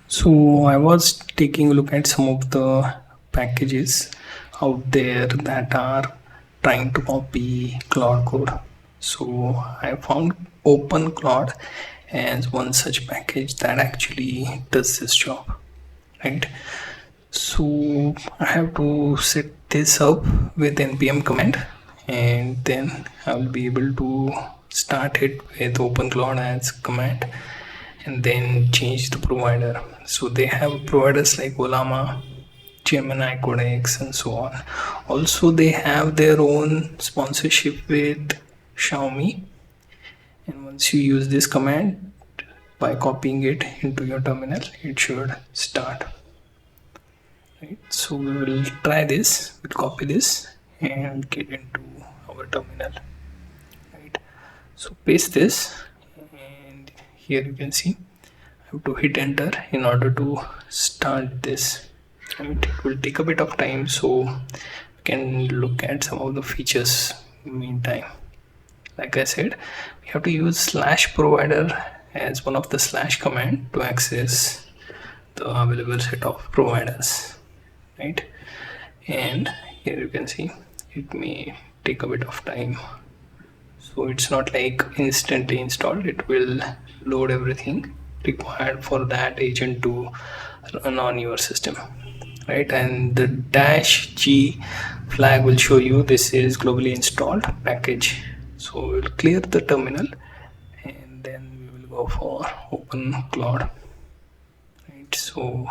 So I was taking a look at some of the packages out there that are trying to copy Claude code. So I found OpenClaude as one such package that actually does this job, right? So I have to set this up with npm command, and then I'll be able to start it with OpenClaude as command and then change the provider. So they have providers like Olama, Gemini Codex, and so on. Also, they have their own sponsorship with Xiaomi. And once you use this command by copying it into your terminal, it should start. Right. So we will try this. We'll copy this and get into our terminal. Right. So paste this, and here you can see have to hit enter in order to start this. It will take a bit of time, so we can look at some of the features meantime. Like I said, we have to use slash provider as one of the slash command to access the available set of providers, right? And here you can see it may take a bit of time, so it's not like instantly installed. It will load everything required for that agent to run on your system, right? And the -g flag will show you this is globally installed package. So we'll clear the terminal and then we will go for OpenClaude, right? So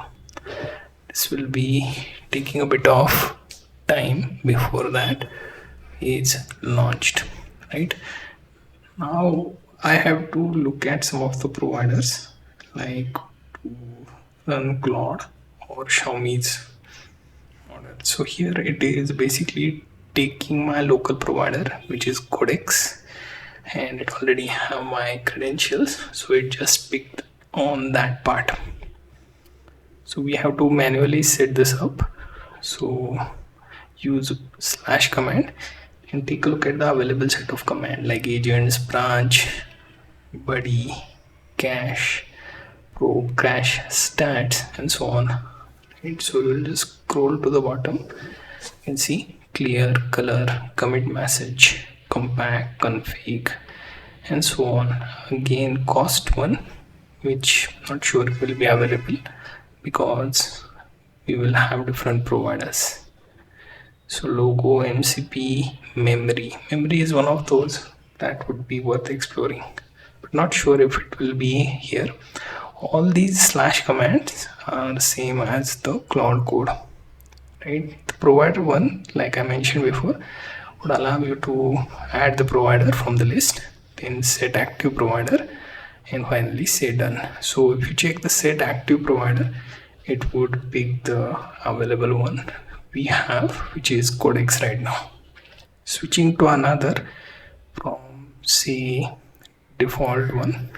this will be taking a bit of time before that is launched, right? Now I have to look at some of the providers like to run Claude or Xiaomi's model. So here it is basically taking my local provider, which is Codex, and it already have my credentials, so it just picked on that part. So we have to manually set this up. So use slash command and take a look at the available set of command like agents, branch, buddy, cache, probe, crash, stats, and so on. Right, so we'll just scroll to the bottom. You can see clear, color, commit message, compact, config, and so on. Again, cost one, which I'm not sure will be available because we will have different providers. So logo, MCP, memory is one of those that would be worth exploring, but not sure if it will be here. All these slash commands are same as the Claude code, right? The provider one, like I mentioned before, would allow you to add the provider from the list, then set active provider, and finally say done. So if you check the set active provider, it would pick the available one we have, which is Codex right now. Switching to another from say default one,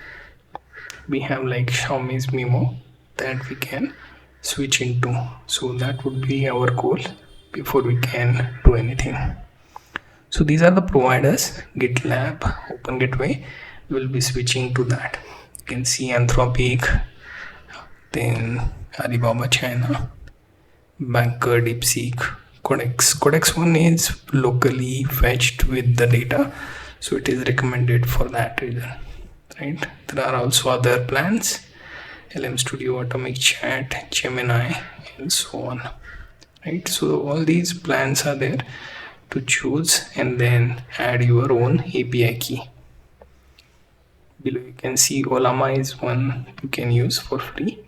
we have like Xiaomi's Mimo that we can switch into. So that would be our goal before we can do anything. So these are the providers: GitLab, Open Gateway. We will be switching to that. You can see Anthropic, then Alibaba China, Banker, DeepSeek, Codex. Codex one is locally fetched with the data, so it is recommended for that reason, right? There are also other plans: LM Studio, Atomic Chat, Gemini, and so on, right? So all these plans are there to choose and then add your own API key. Below you can see Olama is one you can use for free.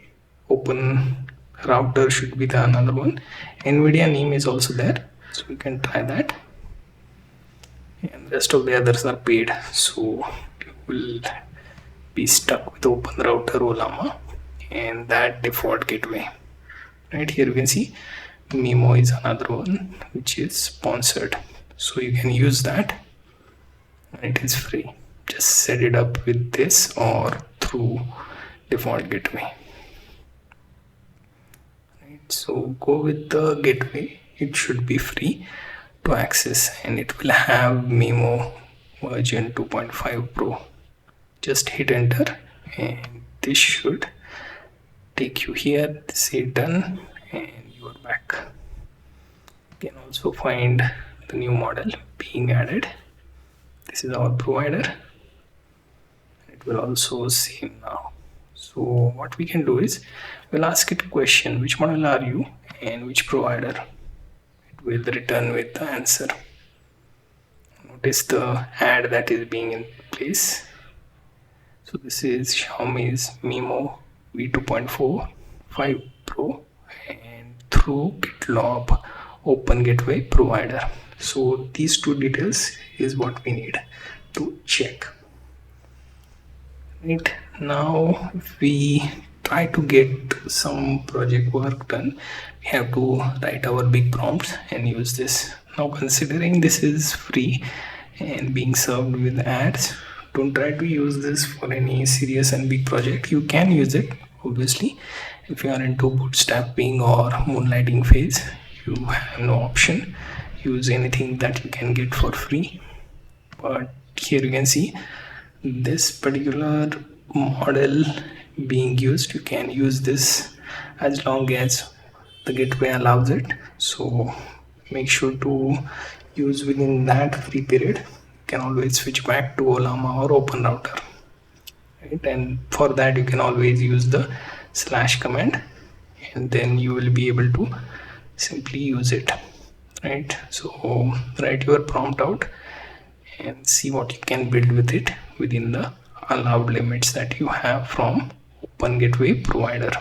Open Router should be the another one. NVIDIA name is also there, so you can try that. And rest of the others are paid, so you will be stuck with Open Router, Olama, and that default gateway. Right here you can see Mimo is another one which is sponsored, so you can use that. It is free. Just set it up with this or through default gateway. Right, so go with the gateway. It should be free to access, and it will have Mimo version 2.5 Pro. Just hit enter, and this should take you here, say done, and you are back. You can also find the new model being added. This is our provider. It will also save now. So what we can do is we'll ask it a question, which model are you and which provider. It will return with the answer. Notice the ad that is being in place. So this is Xiaomi's Mimo V2.4 5 Pro and through GitLab Open Gateway provider. So these two details is what we need to check. Right now, if we try to get some project work done, we have to write our big prompts and use this. Now, considering this is free and being served with ads, don't try to use this for any serious and big project. You can use it, obviously. If you are into bootstrapping or moonlighting phase, you have no option. Use anything that you can get for free. But here you can see this particular model being used. You can use this as long as the gateway allows it. So make sure to use within that free period. You can always switch back to Olama or Open Router, right? And for that you can always use the / command, and then you will be able to simply use it, right? So write your prompt out and see what you can build with it within the allowed limits that you have from Open Gateway provider.